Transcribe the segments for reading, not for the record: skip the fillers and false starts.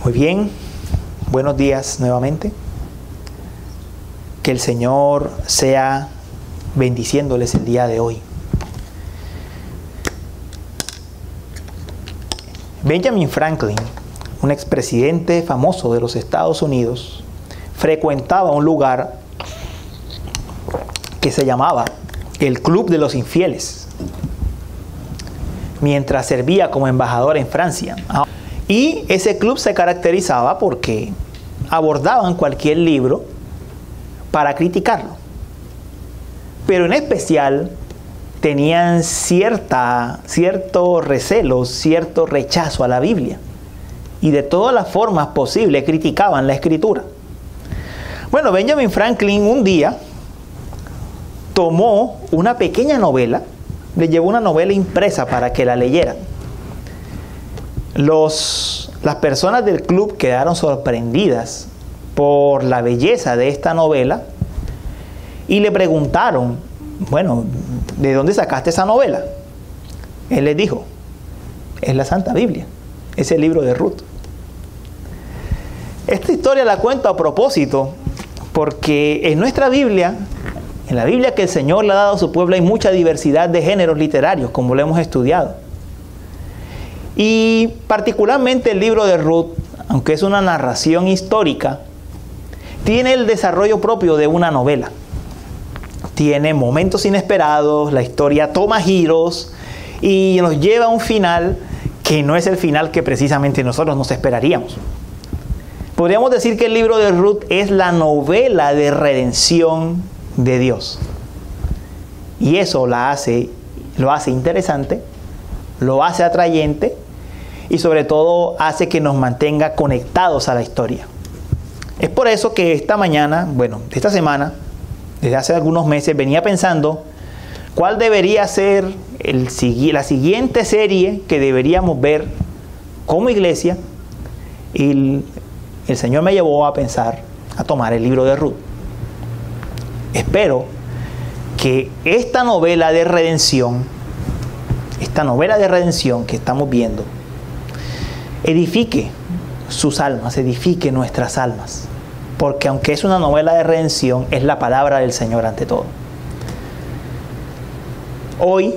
Muy bien, buenos días nuevamente. Que el Señor sea bendiciéndoles el día de hoy. Benjamin Franklin, un expresidente famoso de los Estados Unidos, frecuentaba un lugar que se llamaba el Club de los Infieles, mientras servía como embajador en Francia. Y ese club se caracterizaba porque abordaban cualquier libro para criticarlo. Pero en especial tenían cierto recelo, cierto rechazo a la Biblia. Y de todas las formas posibles criticaban la Escritura. Bueno, Benjamin Franklin un día tomó una pequeña novela, le llevó una novela impresa para que la leyeran. Las personas del club quedaron sorprendidas por la belleza de esta novela y le preguntaron, bueno, ¿de dónde sacaste esa novela? Él les dijo, es la Santa Biblia, es el libro de Ruth. Esta historia la cuento a propósito porque en nuestra Biblia, en la Biblia que el Señor le ha dado a su pueblo, hay mucha diversidad de géneros literarios, como lo hemos estudiado. Y particularmente el libro de Ruth, aunque es una narración histórica, tiene el desarrollo propio de una novela. Tiene momentos inesperados, la historia toma giros y nos lleva a un final que no es el final que precisamente nosotros nos esperaríamos. Podríamos decir que el libro de Ruth es la novela de redención de Dios. Y eso lo hace interesante, lo hace atrayente y sobre todo hace que nos mantenga conectados a la historia. Es por eso que esta semana, desde hace algunos meses, venía pensando cuál debería ser la siguiente serie que deberíamos ver como iglesia, y el Señor me llevó a pensar, a tomar el libro de Ruth. Espero que esta novela de redención que estamos viendo, edifique sus almas, edifique nuestras almas. Porque aunque es una novela de redención, es la palabra del Señor ante todo. Hoy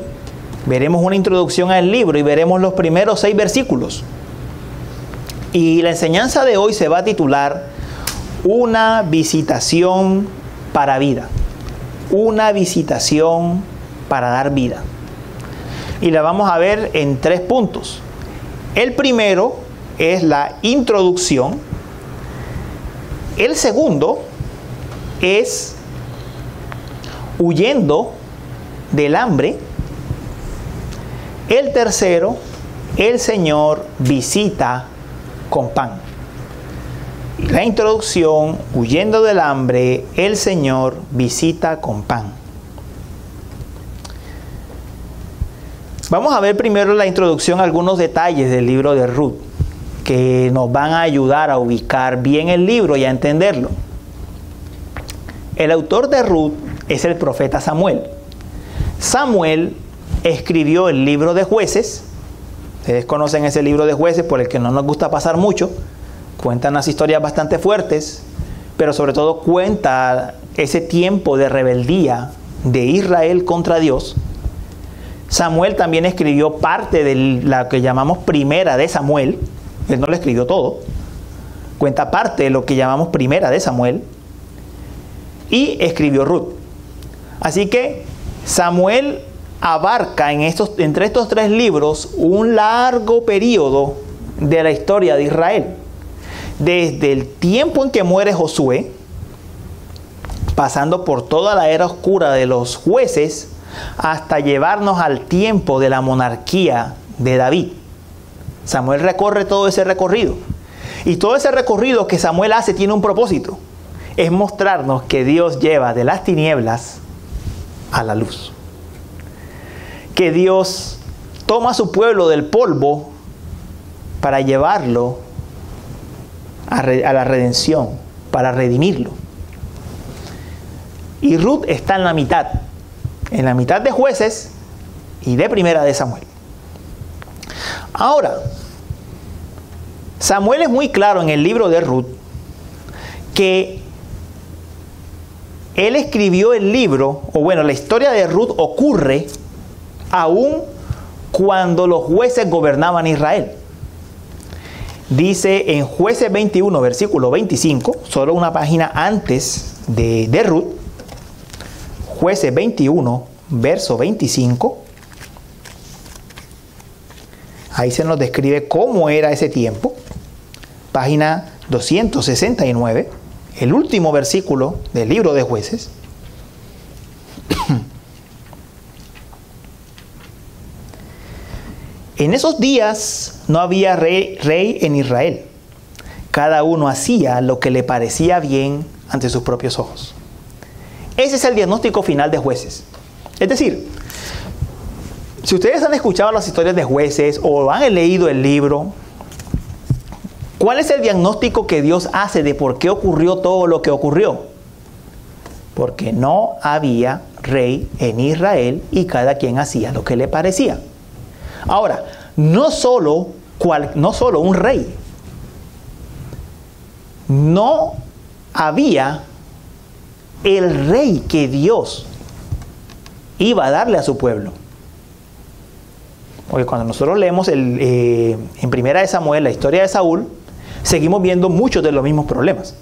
veremos una introducción al libro y veremos los primeros 6 versículos. Y la enseñanza de hoy se va a titular Una visitación para vida. Una visitación para dar vida. Y la vamos a ver en 3 puntos. El primero es la introducción. El segundo es huyendo del hambre. El tercero, el Señor visita con pan. La introducción, huyendo del hambre, el Señor visita con pan. Vamos a ver primero la introducción, algunos detalles del libro de Ruth, que nos van a ayudar a ubicar bien el libro y a entenderlo. El autor de Ruth es el profeta Samuel. Samuel escribió el libro de Jueces. Ustedes conocen ese libro de Jueces, por el que no nos gusta pasar mucho. Cuentan las historias bastante fuertes, pero sobre todo cuenta ese tiempo de rebeldía de Israel contra Dios. Samuel también escribió parte de la que llamamos Primera de Samuel. Él no lo escribió todo. Cuenta parte de lo que llamamos Primera de Samuel. Y escribió Ruth. Así que Samuel abarca entre estos 3 libros un largo periodo de la historia de Israel. Desde el tiempo en que muere Josué, pasando por toda la era oscura de los jueces, hasta llevarnos al tiempo de la monarquía de David. Samuel recorre todo ese recorrido. Y todo ese recorrido que Samuel hace tiene un propósito. Es mostrarnos que Dios lleva de las tinieblas a la luz. Que Dios toma a su pueblo del polvo para llevarlo a la redención, para redimirlo. Y Ruth está en la mitad de Jueces y de Primera de Samuel. Ahora, Samuel es muy claro en el libro de Ruth que él escribió el libro, o bueno, la historia de Ruth ocurre aún cuando los jueces gobernaban Israel. Dice en Jueces 21, versículo 25, solo una página antes de Ruth, Jueces 21, verso 25, ahí se nos describe cómo era ese tiempo. Página 269, el último versículo del libro de Jueces. En esos días no había rey en Israel. Cada uno hacía lo que le parecía bien ante sus propios ojos. Ese es el diagnóstico final de Jueces. Es decir, si ustedes han escuchado las historias de Jueces o han leído el libro, ¿cuál es el diagnóstico que Dios hace de por qué ocurrió todo lo que ocurrió? Porque no había rey en Israel y cada quien hacía lo que le parecía. Ahora, no solo un rey. No había el rey que Dios iba a darle a su pueblo. Porque cuando nosotros leemos en Primera de Samuel la historia de Saúl, seguimos viendo muchos de los mismos problemas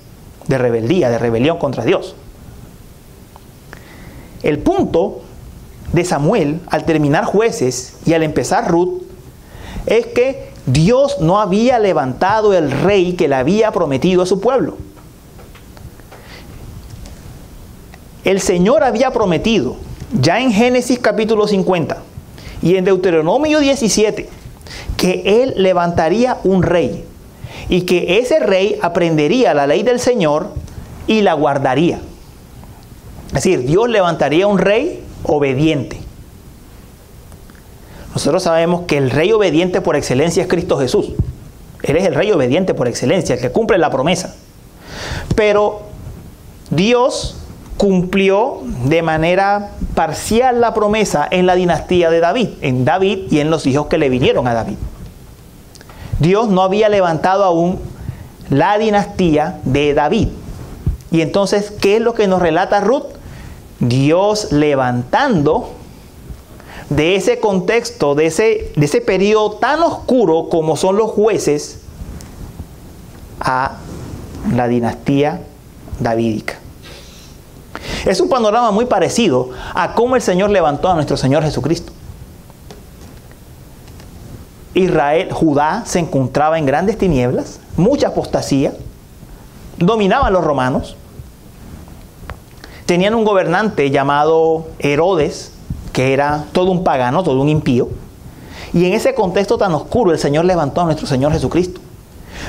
de rebeldía, de rebelión contra Dios. El punto de Samuel, al terminar Jueces y al empezar Ruth, es que Dios no había levantado el rey que le había prometido a su pueblo. El Señor había prometido, ya en Génesis capítulo 50 y en Deuteronomio 17, que Él levantaría un rey y que ese rey aprendería la ley del Señor y la guardaría. Es decir, Dios levantaría un rey obediente. Nosotros sabemos que el rey obediente por excelencia es Cristo Jesús. Él es el rey obediente por excelencia, el que cumple la promesa. Pero Dios cumplió de manera parcial la promesa en la dinastía de David, en David y en los hijos que le vinieron a David. Dios no había levantado aún la dinastía de David. Y entonces, ¿qué es lo que nos relata Ruth? Dios levantando de ese contexto, de ese periodo tan oscuro como son los jueces, a la dinastía davídica. Es un panorama muy parecido a cómo el Señor levantó a nuestro Señor Jesucristo. Judá se encontraba en grandes tinieblas, mucha apostasía, dominaban los romanos, tenían un gobernante llamado Herodes, que era todo un pagano, todo un impío, y en ese contexto tan oscuro el Señor levantó a nuestro Señor Jesucristo.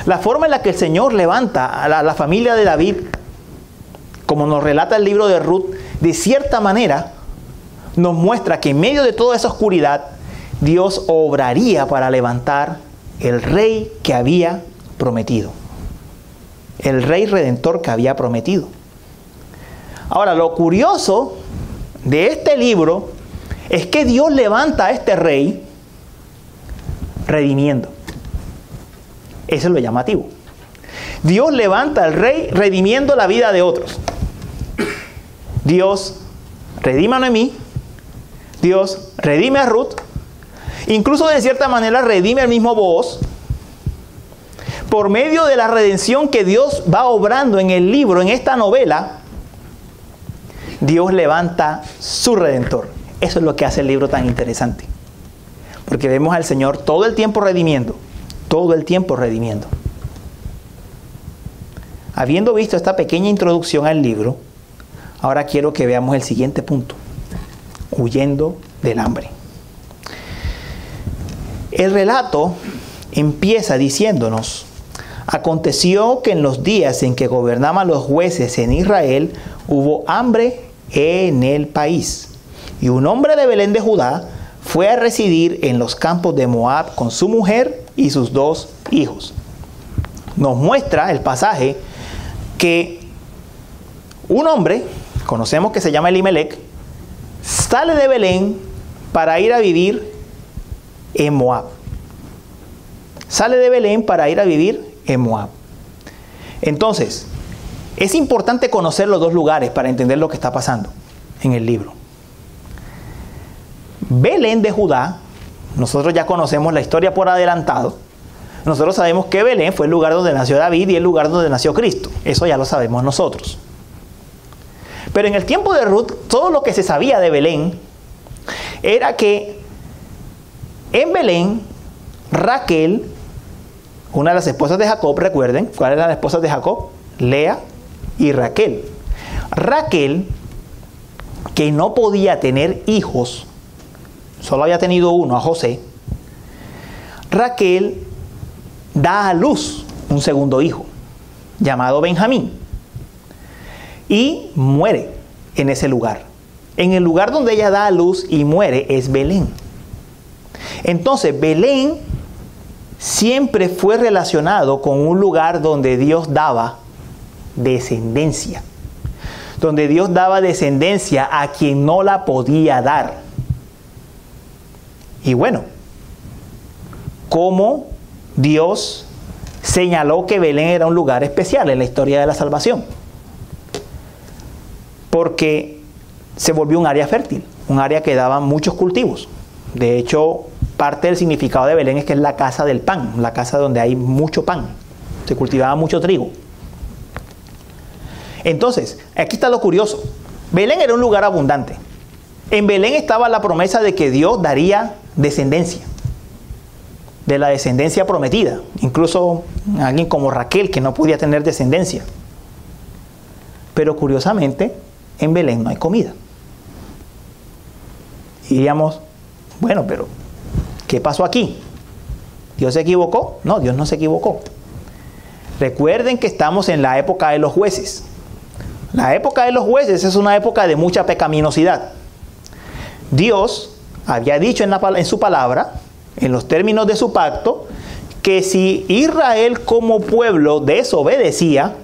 La forma en la que el Señor levanta a la familia de David, como nos relata el libro de Ruth, de cierta manera nos muestra que en medio de toda esa oscuridad Dios obraría para levantar el rey que había prometido, el rey redentor que había prometido. Ahora, lo curioso de este libro es que Dios levanta a este rey redimiendo. Eso es lo llamativo. Dios levanta al rey redimiendo la vida de otros. Dios redime a Noemí, Dios redime a Ruth, incluso de cierta manera redime al mismo Booz. Por medio de la redención que Dios va obrando en el libro, en esta novela, Dios levanta su redentor. Eso es lo que hace el libro tan interesante. Porque vemos al Señor todo el tiempo redimiendo. Todo el tiempo redimiendo. Habiendo visto esta pequeña introducción al libro, ahora quiero que veamos el siguiente punto. Huyendo del hambre. El relato empieza diciéndonos: aconteció que en los días en que gobernaban los jueces en Israel, hubo hambre en el país. Y un hombre de Belén de Judá fue a residir en los campos de Moab con su mujer y sus 2 hijos. Nos muestra el pasaje que un hombre, conocemos que se llama Elimelech, sale de Belén para ir a vivir en Moab. sale de Belén para ir a vivir en Moab. Entonces, es importante conocer los dos lugares para entender lo que está pasando en el libro. Belén de Judá, nosotros ya conocemos la historia por adelantado. Nosotros sabemos que Belén fue el lugar donde nació David y el lugar donde nació Cristo. Eso ya lo sabemos nosotros. Pero en el tiempo de Ruth, todo lo que se sabía de Belén era que en Belén, Raquel, una de las esposas de Jacob, recuerden, ¿cuáles eran las esposas de Jacob? Lea y Raquel. Raquel, que no podía tener hijos, solo había tenido uno, a José. Raquel da a luz un segundo hijo, llamado Benjamín, y muere en ese lugar. En el lugar donde ella da a luz y muere es Belén. Entonces, Belén siempre fue relacionado con un lugar donde Dios daba descendencia. Donde Dios daba descendencia a quien no la podía dar. Y bueno, ¿cómo Dios señaló que Belén era un lugar especial en la historia de la salvación? Porque se volvió un área fértil, un área que daba muchos cultivos. De hecho, parte del significado de Belén es que es la casa del pan, la casa donde hay mucho pan. Se cultivaba mucho trigo. Entonces, aquí está lo curioso. Belén era un lugar abundante. En Belén estaba la promesa de que Dios daría descendencia, de la descendencia prometida. Incluso alguien como Raquel, que no podía tener descendencia. Pero curiosamente, en Belén no hay comida. Y diríamos, bueno, pero ¿qué pasó aquí? ¿Dios se equivocó? No, Dios no se equivocó. Recuerden que estamos en la época de los jueces. La época de los jueces es una época de mucha pecaminosidad. Dios había dicho en su palabra, en los términos de su pacto, que si Israel como pueblo desobedecía,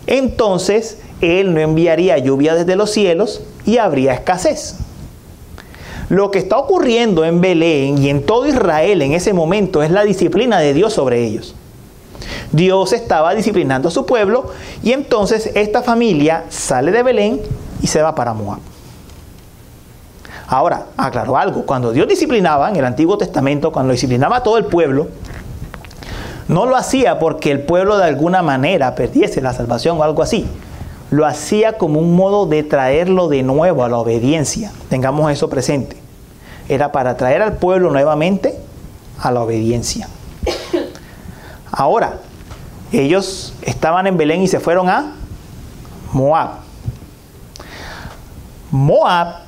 entonces Él no enviaría lluvia desde los cielos y habría escasez. Lo que está ocurriendo en Belén y en todo Israel en ese momento es la disciplina de Dios sobre ellos. Dios estaba disciplinando a su pueblo y entonces esta familia sale de Belén y se va para Moab. Ahora, aclaro algo, cuando Dios disciplinaba en el Antiguo Testamento, cuando disciplinaba a todo el pueblo, no lo hacía porque el pueblo de alguna manera perdiese la salvación o algo así. Lo hacía como un modo de traerlo de nuevo a la obediencia. Tengamos eso presente. Era para traer al pueblo nuevamente a la obediencia. Ahora, ellos estaban en Belén y se fueron a Moab. Moab,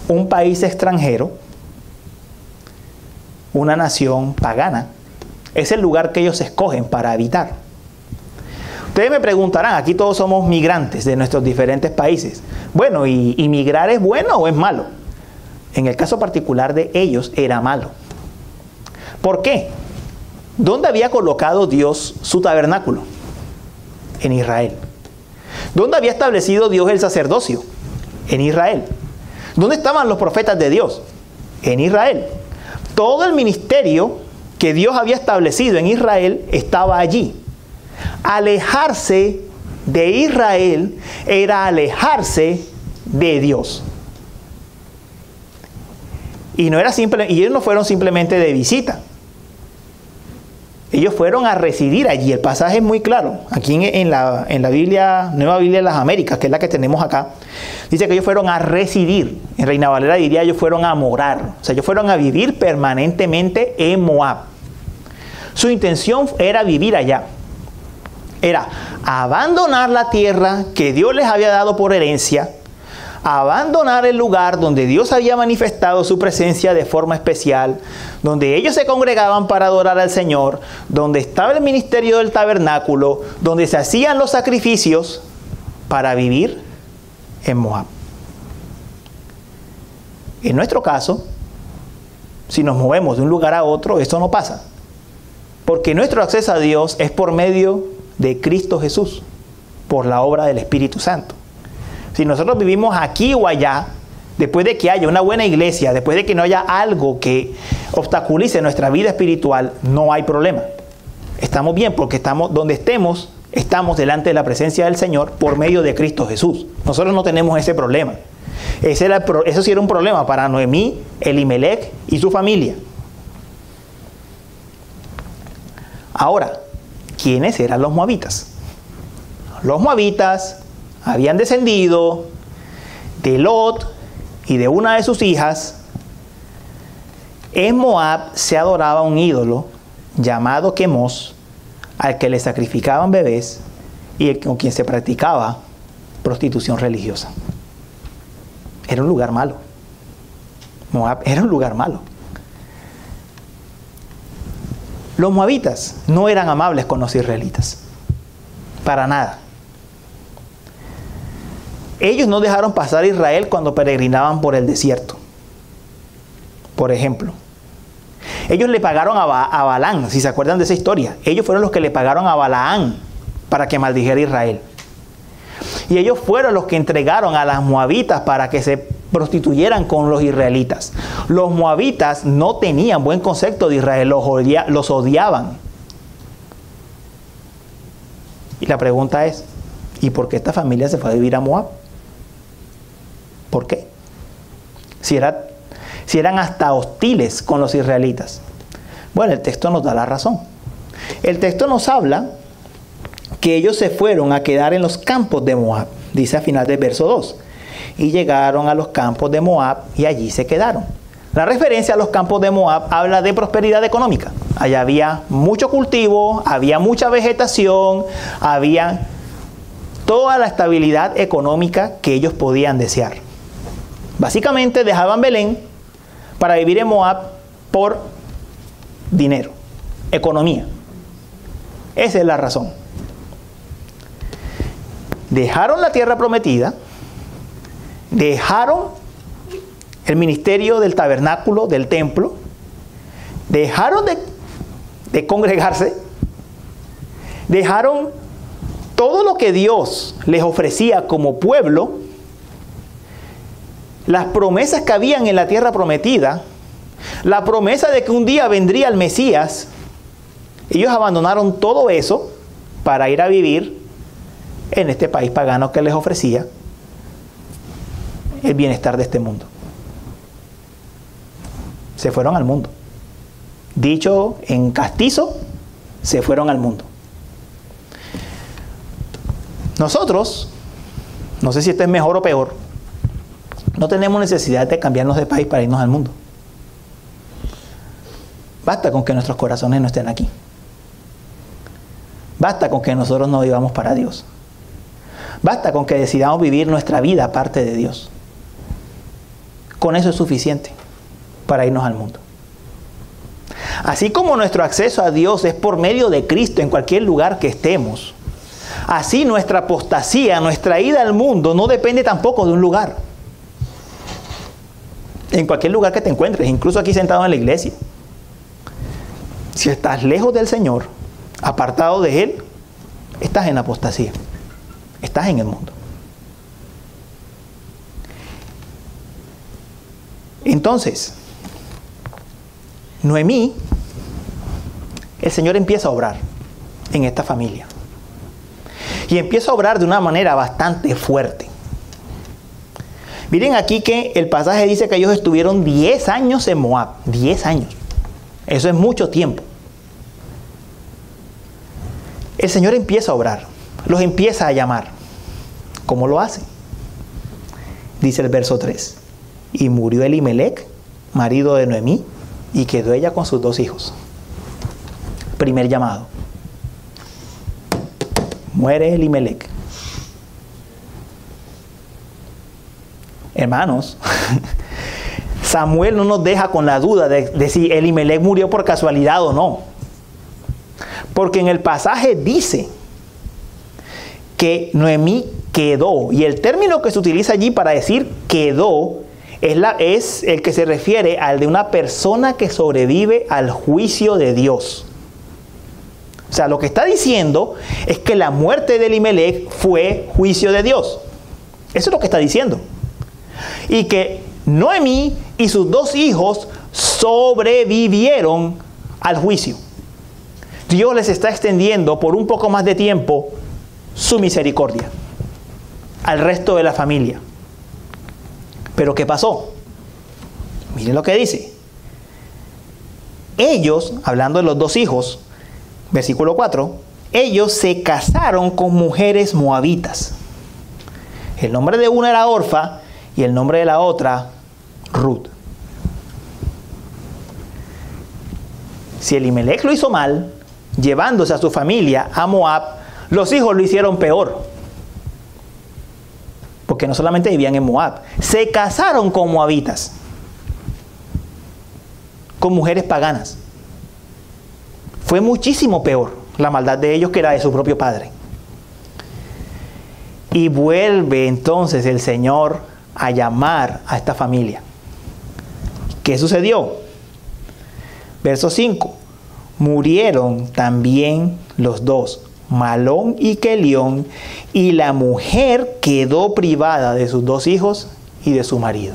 un país extranjero, una nación pagana, es el lugar que ellos escogen para habitar. Ustedes me preguntarán, aquí todos somos migrantes de nuestros diferentes países. Bueno, ¿y migrar es bueno o es malo? En el caso particular de ellos era malo. ¿Por qué? ¿Dónde había colocado Dios su tabernáculo? En Israel. ¿Dónde había establecido Dios el sacerdocio? En Israel. ¿Dónde estaban los profetas de Dios? En Israel. Todo el ministerio que Dios había establecido en Israel estaba allí. Alejarse de Israel era alejarse de Dios. Y ellos no fueron simplemente de visita. Ellos fueron a residir allí. El pasaje es muy claro. Aquí en la Biblia, Nueva Biblia de las Américas, que es la que tenemos acá, dice que ellos fueron a residir. En Reina Valera diría, ellos fueron a morar. O sea, ellos fueron a vivir permanentemente en Moab. Su intención era vivir allá. Era abandonar la tierra que Dios les había dado por herencia, abandonar el lugar donde Dios había manifestado su presencia de forma especial, donde ellos se congregaban para adorar al Señor, donde estaba el ministerio del tabernáculo, donde se hacían los sacrificios, para vivir en Moab. En nuestro caso, si nos movemos de un lugar a otro, esto no pasa. Porque nuestro acceso a Dios es por medio de Cristo Jesús, por la obra del Espíritu Santo. Si nosotros vivimos aquí o allá, después de que haya una buena iglesia, después de que no haya algo que obstaculice nuestra vida espiritual, no hay problema. Estamos bien porque estamos donde estemos, estamos delante de la presencia del Señor por medio de Cristo Jesús. Nosotros no tenemos ese problema. Eso sí era un problema para Noemí, Elimelec y su familia. Ahora, ¿quiénes eran los moabitas? Los moabitas habían descendido de Lot y de una de sus hijas. En Moab se adoraba un ídolo llamado Quemos, al que le sacrificaban bebés y con quien se practicaba prostitución religiosa. Era un lugar malo. Moab era un lugar malo. Los moabitas no eran amables con los israelitas. Para nada. Ellos no dejaron pasar a Israel cuando peregrinaban por el desierto. Por ejemplo, ellos le pagaron a Balaam, si se acuerdan de esa historia. Ellos fueron los que le pagaron a Balaam para que maldijera a Israel. Y ellos fueron los que entregaron a las moabitas para que se prostituyeran con los israelitas. Los moabitas no tenían buen concepto de Israel, los odiaban. Y la pregunta es, ¿y por qué esta familia se fue a vivir a Moab? ¿Por qué? Si eran hasta hostiles con los israelitas. Bueno, el texto nos da la razón. El texto nos habla que ellos se fueron a quedar en los campos de Moab, dice al final del verso 2. Y llegaron a los campos de Moab y allí se quedaron. La referencia a los campos de Moab habla de prosperidad económica. Allá había mucho cultivo, había mucha vegetación, había toda la estabilidad económica que ellos podían desear. Básicamente dejaban Belén para vivir en Moab por dinero, economía. Esa es la razón. Dejaron la tierra prometida, dejaron el ministerio del tabernáculo, del templo, dejaron de congregarse, dejaron todo lo que Dios les ofrecía como pueblo, las promesas que habían en la tierra prometida, la promesa de que un día vendría el Mesías. Ellos abandonaron todo eso para ir a vivir en este país pagano que les ofrecía el bienestar de este mundo. Se fueron al mundo. Dicho en castizo, se fueron al mundo. Nosotros, no sé si esto es mejor o peor, no tenemos necesidad de cambiarnos de país para irnos al mundo. Basta con que nuestros corazones no estén aquí. Basta con que nosotros no vivamos para Dios. Basta con que decidamos vivir nuestra vida aparte de Dios. Con eso es suficiente para irnos al mundo. Así como nuestro acceso a Dios es por medio de Cristo en cualquier lugar que estemos, así nuestra apostasía, nuestra ida al mundo no depende tampoco de un lugar. En cualquier lugar que te encuentres, incluso aquí sentado en la iglesia. Si estás lejos del Señor, apartado de Él, estás en apostasía. Estás en el mundo. Entonces, Noemí, el Señor empieza a obrar en esta familia. Y empieza a obrar de una manera bastante fuerte. Miren aquí que el pasaje dice que ellos estuvieron 10 años en Moab. 10 años. Eso es mucho tiempo. El Señor empieza a obrar. Los empieza a llamar. ¿Cómo lo hace? Dice el verso 3. Y murió Elimelec, marido de Noemí, y quedó ella con sus 2 hijos. Primer llamado. Muere Elimelec. Hermanos, Samuel no nos deja con la duda de si Elimelec murió por casualidad o no. Porque en el pasaje dice que Noemí quedó. Y el término que se utiliza allí para decir quedó es el que se refiere al de una persona que sobrevive al juicio de Dios. O sea, lo que está diciendo es que la muerte de Elimelec fue juicio de Dios. Eso es lo que está diciendo. Y que Noemí y sus 2 hijos sobrevivieron al juicio. Dios les está extendiendo por un poco más de tiempo su misericordia al resto de la familia. Pero ¿qué pasó? Miren lo que dice. Ellos, hablando de los 2 hijos, versículo 4, ellos se casaron con mujeres moabitas. El nombre de una era Orfa y el nombre de la otra, Ruth. Si Elimelech lo hizo mal, llevándose a su familia a Moab, los hijos lo hicieron peor. Porque no solamente vivían en Moab, se casaron con moabitas, con mujeres paganas. Fue muchísimo peor la maldad de ellos que la de su propio padre. Y vuelve entonces el Señor a llamar a esta familia. ¿Qué sucedió? Verso 5. Murieron también los 2, Malón y Kelión, y la mujer quedó privada de sus 2 hijos y de su marido.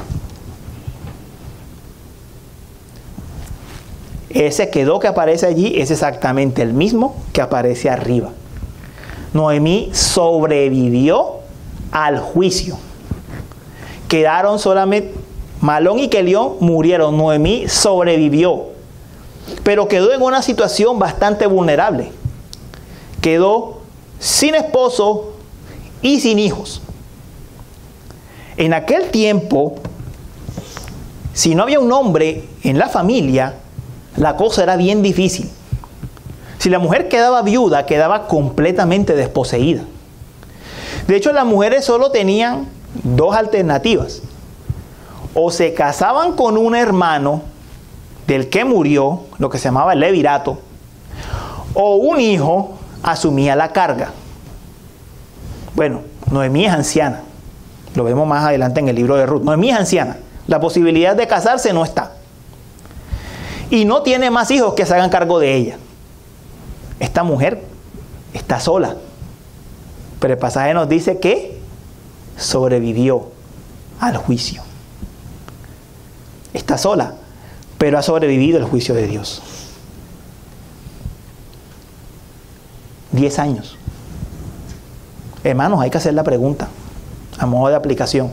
Ese quedó que aparece allí es exactamente el mismo que aparece arriba. Noemí sobrevivió al juicio. Quedaron solamente Malón y Kelión murieron. Noemí sobrevivió, pero quedó en una situación bastante vulnerable. Quedó sin esposo y sin hijos. En aquel tiempo, si no había un hombre en la familia, la cosa era bien difícil. Si la mujer quedaba viuda, quedaba completamente desposeída. De hecho, las mujeres solo tenían 2 alternativas. O se casaban con un hermano del que murió, lo que se llamaba el levirato, o un hijo asumía la carga. Bueno, Noemí es anciana. Lo vemos más adelante en el libro de Ruth. Noemí es anciana. La posibilidad de casarse no está. Y no tiene más hijos que se hagan cargo de ella. Esta mujer está sola. Pero el pasaje nos dice que sobrevivió al juicio. Está sola, pero ha sobrevivido al juicio de Dios. 10 años. Hermanos, hay que hacer la pregunta, a modo de aplicación.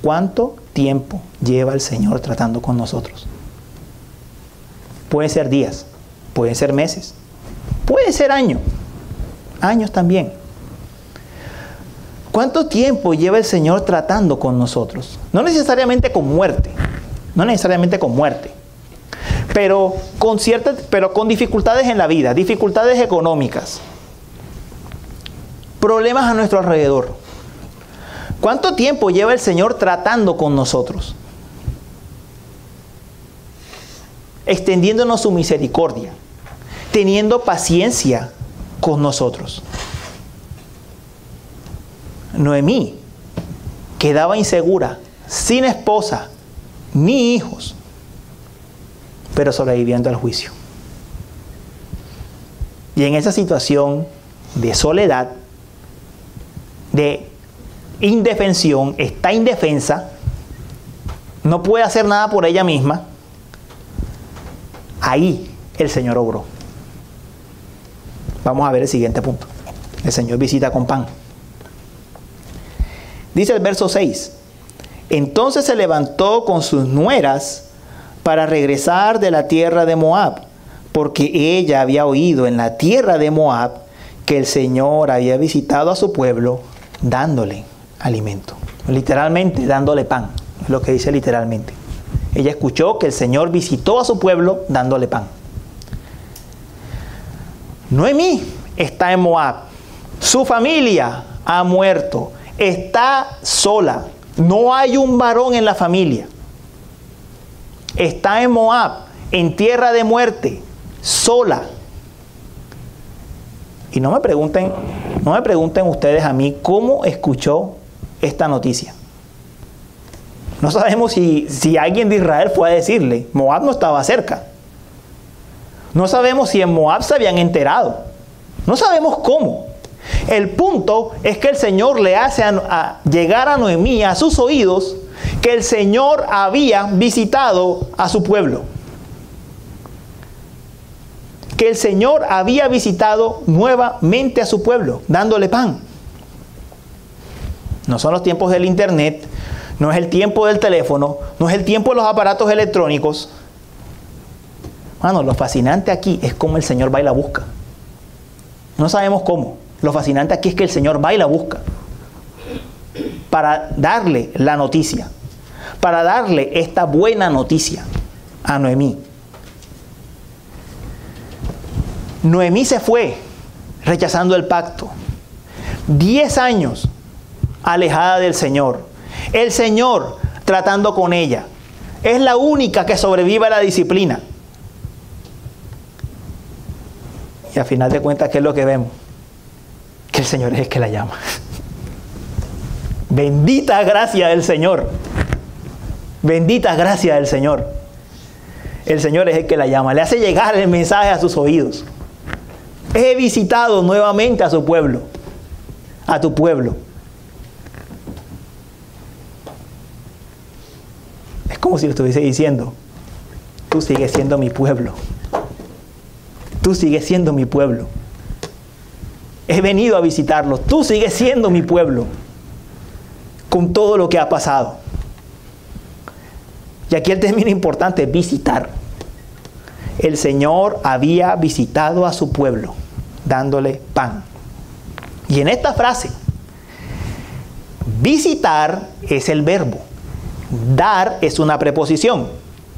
¿Cuánto tiempo lleva el Señor tratando con nosotros? Pueden ser días, pueden ser meses, puede ser años también. ¿Cuánto tiempo lleva el Señor tratando con nosotros? No necesariamente con muerte, pero con dificultades en la vida, dificultades económicas, problemas a nuestro alrededor. ¿Cuánto tiempo lleva el Señor tratando con nosotros? Extendiéndonos su misericordia, teniendo paciencia con nosotros. Noemí quedaba insegura, sin esposa ni hijos, pero sobreviviendo al juicio. Y en esa situación de soledad, de indefensión, está indefensa, no puede hacer nada por ella misma. Ahí el Señor obró. Vamos a ver el siguiente punto. El Señor visita con pan. Dice el verso 6. Entonces se levantó con sus nueras para regresar de la tierra de Moab, porque ella había oído en la tierra de Moab que el Señor había visitado a su pueblo dándole alimento. Literalmente, dándole pan. Es lo que dice literalmente. Ella escuchó que el Señor visitó a su pueblo dándole pan. Noemí está en Moab. Su familia ha muerto. Está sola. No hay un varón en la familia. Está en Moab, en tierra de muerte, sola. Y no me pregunten ustedes a mí cómo escuchó esta noticia. No sabemos si alguien de Israel fue a decirle. Moab no estaba cerca. No sabemos si en Moab se habían enterado. No sabemos cómo. El punto es que el Señor le hace llegar a Noemí a sus oídos que el Señor había visitado a su pueblo. Que el Señor había visitado nuevamente a su pueblo, dándole pan. No son los tiempos del internet, no es el tiempo del teléfono, no es el tiempo de los aparatos electrónicos. Mano, lo fascinante aquí es cómo el Señor va y la busca. No sabemos cómo. Lo fascinante aquí es que el Señor va y la busca para darle la noticia, para darle esta buena noticia a Noemí. Noemí se fue rechazando el pacto. 10 años alejada del Señor. El Señor tratando con ella. Es la única que sobrevive a la disciplina. Y al final de cuentas, ¿qué es lo que vemos? Que el Señor es el que la llama. Bendita gracia del Señor. Bendita gracia del Señor. El Señor es el que la llama. Le hace llegar el mensaje a sus oídos. He visitado nuevamente a su pueblo. A tu pueblo. Es como si le estuviese diciendo: tú sigues siendo mi pueblo. Tú sigues siendo mi pueblo. He venido a visitarlos. Tú sigues siendo mi pueblo. Con todo lo que ha pasado. Y aquí el término importante es visitar. El Señor había visitado a su pueblo, dándole pan. Y en esta frase, visitar es el verbo. Dar es una preposición.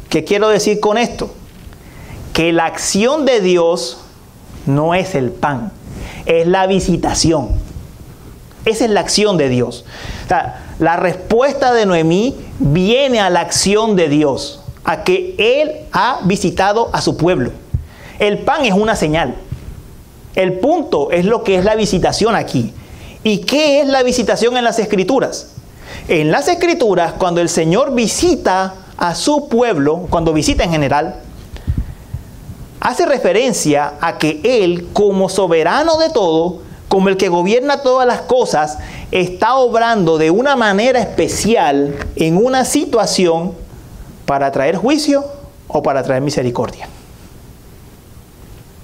¿Qué quiero decir con esto? Que la acción de Dios no es el pan, es la visitación. Esa es la acción de Dios. O sea, la respuesta de Noemí viene a la acción de Dios, a que Él ha visitado a su pueblo. El pan es una señal. El punto es lo que es la visitación aquí. ¿Y qué es la visitación en las Escrituras? En las Escrituras, cuando el Señor visita a su pueblo, cuando visita en general, hace referencia a que Él, como soberano de todo, como el que gobierna todas las cosas, está obrando de una manera especial en una situación para traer juicio o para traer misericordia.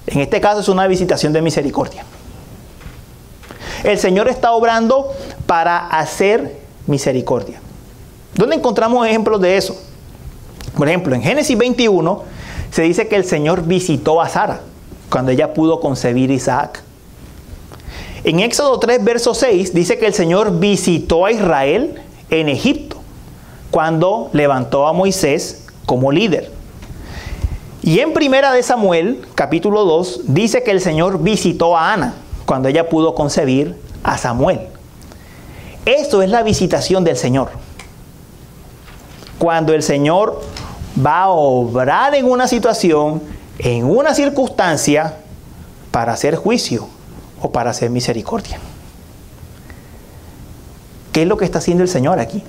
En este caso es una visitación de misericordia. El Señor está obrando para hacer misericordia. ¿Dónde encontramos ejemplos de eso? Por ejemplo, en Génesis 21 se dice que el Señor visitó a Sara cuando ella pudo concebir a Isaac. En Éxodo 3, verso 6, dice que el Señor visitó a Israel en Egipto cuando levantó a Moisés como líder. Y en Primera de Samuel, capítulo 2, dice que el Señor visitó a Ana cuando ella pudo concebir a Samuel. Esto es la visitación del Señor. Cuando el Señor va a obrar en una situación, en una circunstancia, para hacer juicio o para hacer misericordia. ¿Qué es lo que está haciendo el Señor aquí?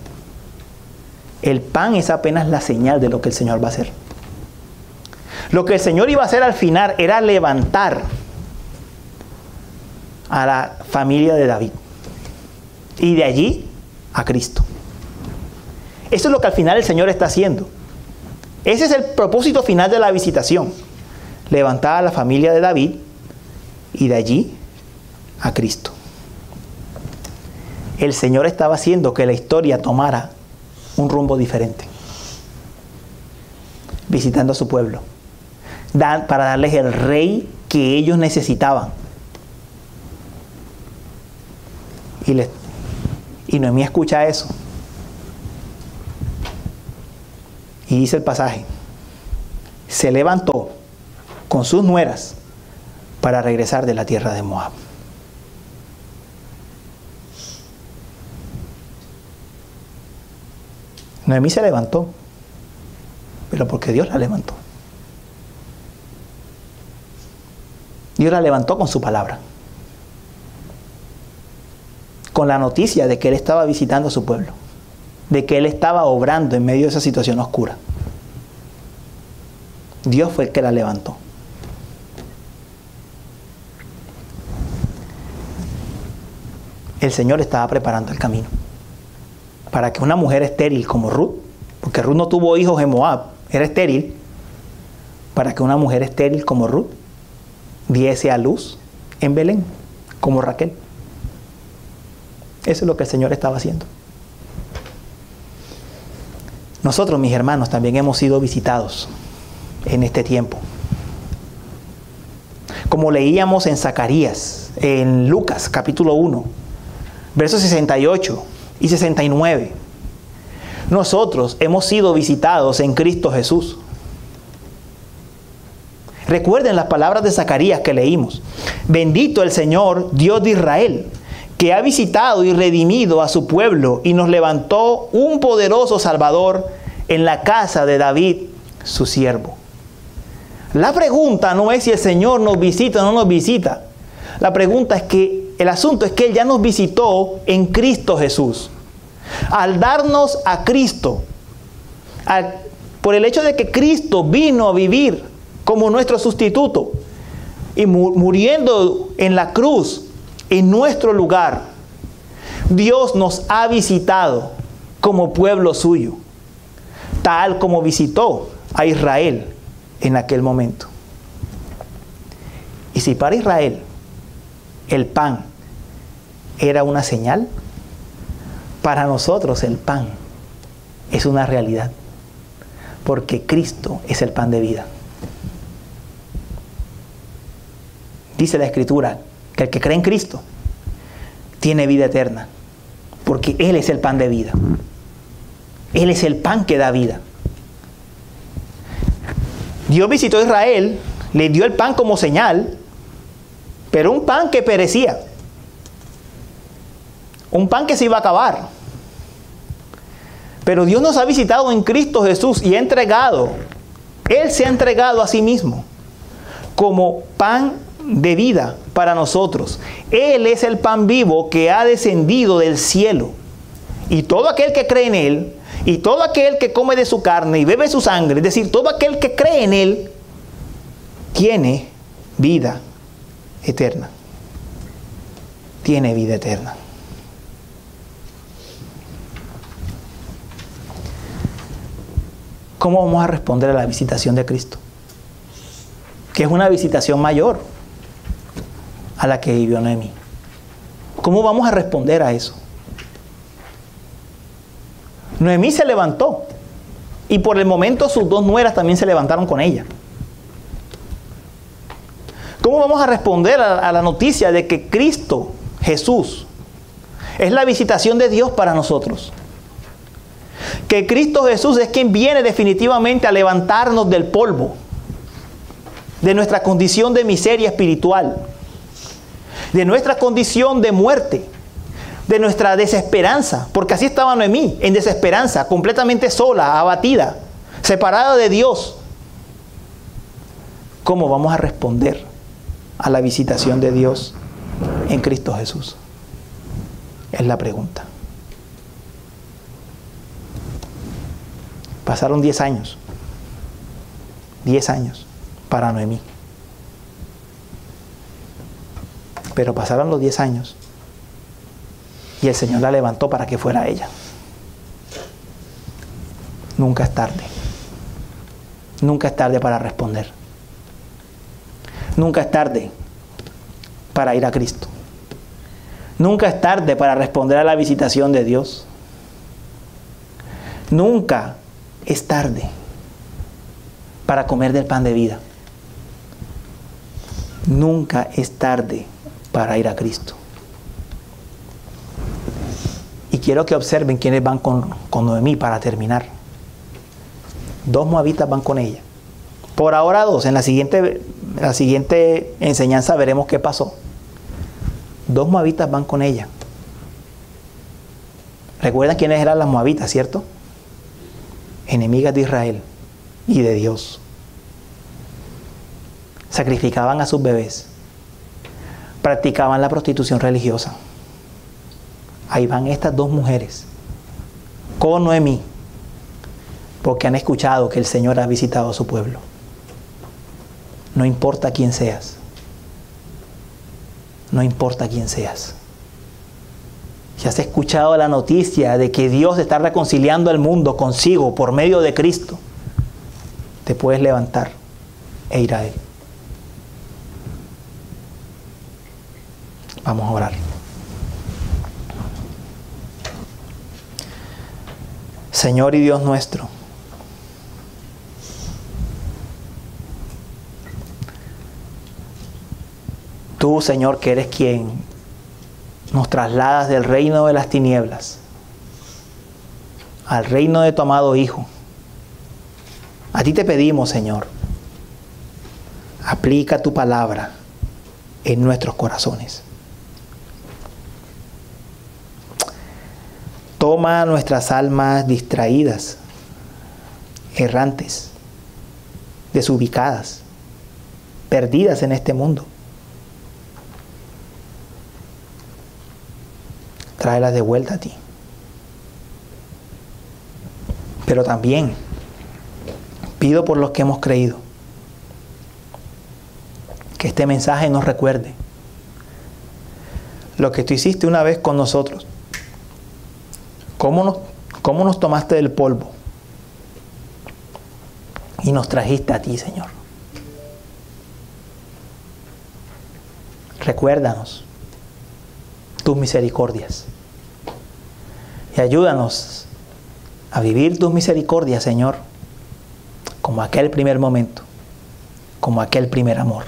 El pan es apenas la señal de lo que el Señor va a hacer. Lo que el Señor iba a hacer al final era levantar a la familia de David. Y de allí a Cristo. Eso es lo que al final el Señor está haciendo. Ese es el propósito final de la visitación. Levantar a la familia de David y de allí a Cristo. El Señor estaba haciendo que la historia tomara un rumbo diferente. Visitando a su pueblo. Para darles el rey que ellos necesitaban. Y Noemí escucha eso. Y dice el pasaje: se levantó con sus nueras para regresar de la tierra de Moab. Noemí se levantó, pero porque Dios la levantó. Dios la levantó con su palabra, con la noticia de que Él estaba visitando a su pueblo, de que Él estaba obrando en medio de esa situación oscura. Dios fue el que la levantó. El Señor estaba preparando el camino. para que una mujer estéril como Ruth, porque Ruth no tuvo hijos en Moab, era estéril, para que una mujer estéril como Ruth diese a luz en Belén, como Raquel. Eso es lo que el Señor estaba haciendo. Nosotros, mis hermanos, también hemos sido visitados en este tiempo. Como leíamos en Zacarías, en Lucas capítulo 1, versos 68 y 69. Nosotros hemos sido visitados en Cristo Jesús. Recuerden las palabras de Zacarías que leímos. Bendito el Señor, Dios de Israel, que ha visitado y redimido a su pueblo y nos levantó un poderoso Salvador en la casa de David, su siervo. La pregunta no es si el Señor nos visita o no nos visita. La pregunta es que, el asunto es que Él ya nos visitó en Cristo Jesús. Al darnos a Cristo, por el hecho de que Cristo vino a vivir como nuestro sustituto y muriendo en la cruz en nuestro lugar, Dios nos ha visitado como pueblo suyo, tal como visitó a Israel en aquel momento. Y si para Israel el pan era una señal, para nosotros el pan es una realidad, porque Cristo es el pan de vida. Dice la Escritura que el que cree en Cristo tiene vida eterna, porque Él es el pan de vida. Él es el pan que da vida. Dios visitó a Israel, le dio el pan como señal, pero un pan que perecía. Un pan que se iba a acabar. Pero Dios nos ha visitado en Cristo Jesús y ha entregado, Él se ha entregado a sí mismo como pan de vida para nosotros. Él es el pan vivo que ha descendido del cielo. Y todo aquel que cree en Él, y todo aquel que come de su carne y bebe su sangre, es decir, todo aquel que cree en Él, tiene vida eterna. Tiene vida eterna. ¿Cómo vamos a responder a la visitación de Cristo? Que es una visitación mayor a la que vivió Noemí. ¿Cómo vamos a responder a eso? Noemí se levantó y por el momento sus dos nueras también se levantaron con ella. ¿Cómo vamos a responder a la noticia de que Cristo, Jesús, es la visitación de Dios para nosotros? Que Cristo Jesús es quien viene definitivamente a levantarnos del polvo, de nuestra condición de miseria espiritual, de nuestra condición de muerte, de nuestra desesperanza, porque así estaba Noemí, en desesperanza, completamente sola, abatida, separada de Dios. ¿Cómo vamos a responder a la visitación de Dios en Cristo Jesús? Es la pregunta. Pasaron 10 años. 10 años para Noemí. Pero pasaron los 10 años y el Señor la levantó para que fuera ella. Nunca es tarde. Nunca es tarde para responder. Nunca es tarde para ir a Cristo. Nunca es tarde para responder a la visitación de Dios. Nunca es tarde para comer del pan de vida. Nunca es tarde para ir a Cristo. Y quiero que observen quiénes van con Noemí para terminar. 2 moabitas van con ella. Por ahora 2. En la siguiente enseñanza veremos qué pasó. 2 moabitas van con ella. ¿Recuerdan quiénes eran las moabitas, cierto? Enemigas de Israel y de Dios. Sacrificaban a sus bebés. Practicaban la prostitución religiosa. Ahí van estas 2 mujeres con Noemí, porque han escuchado que el Señor ha visitado a su pueblo. No importa quién seas. No importa quién seas. Si has escuchado la noticia de que Dios está reconciliando al mundo consigo por medio de Cristo, te puedes levantar e ir a Él. Vamos a orar. Señor y Dios nuestro, tú, Señor, que eres quien nos trasladas del reino de las tinieblas al reino de tu amado Hijo. A ti te pedimos, Señor, aplica tu palabra en nuestros corazones. Toma nuestras almas distraídas, errantes, desubicadas, perdidas en este mundo. Tráelas de vuelta a ti. Pero también pido por los que hemos creído que este mensaje nos recuerde lo que tú hiciste una vez con nosotros. ¿Cómo nos tomaste del polvo y nos trajiste a ti, Señor? Recuérdanos tus misericordias y ayúdanos a vivir tus misericordias, Señor, como aquel primer momento, como aquel primer amor.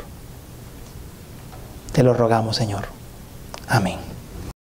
Te lo rogamos, Señor. Amén.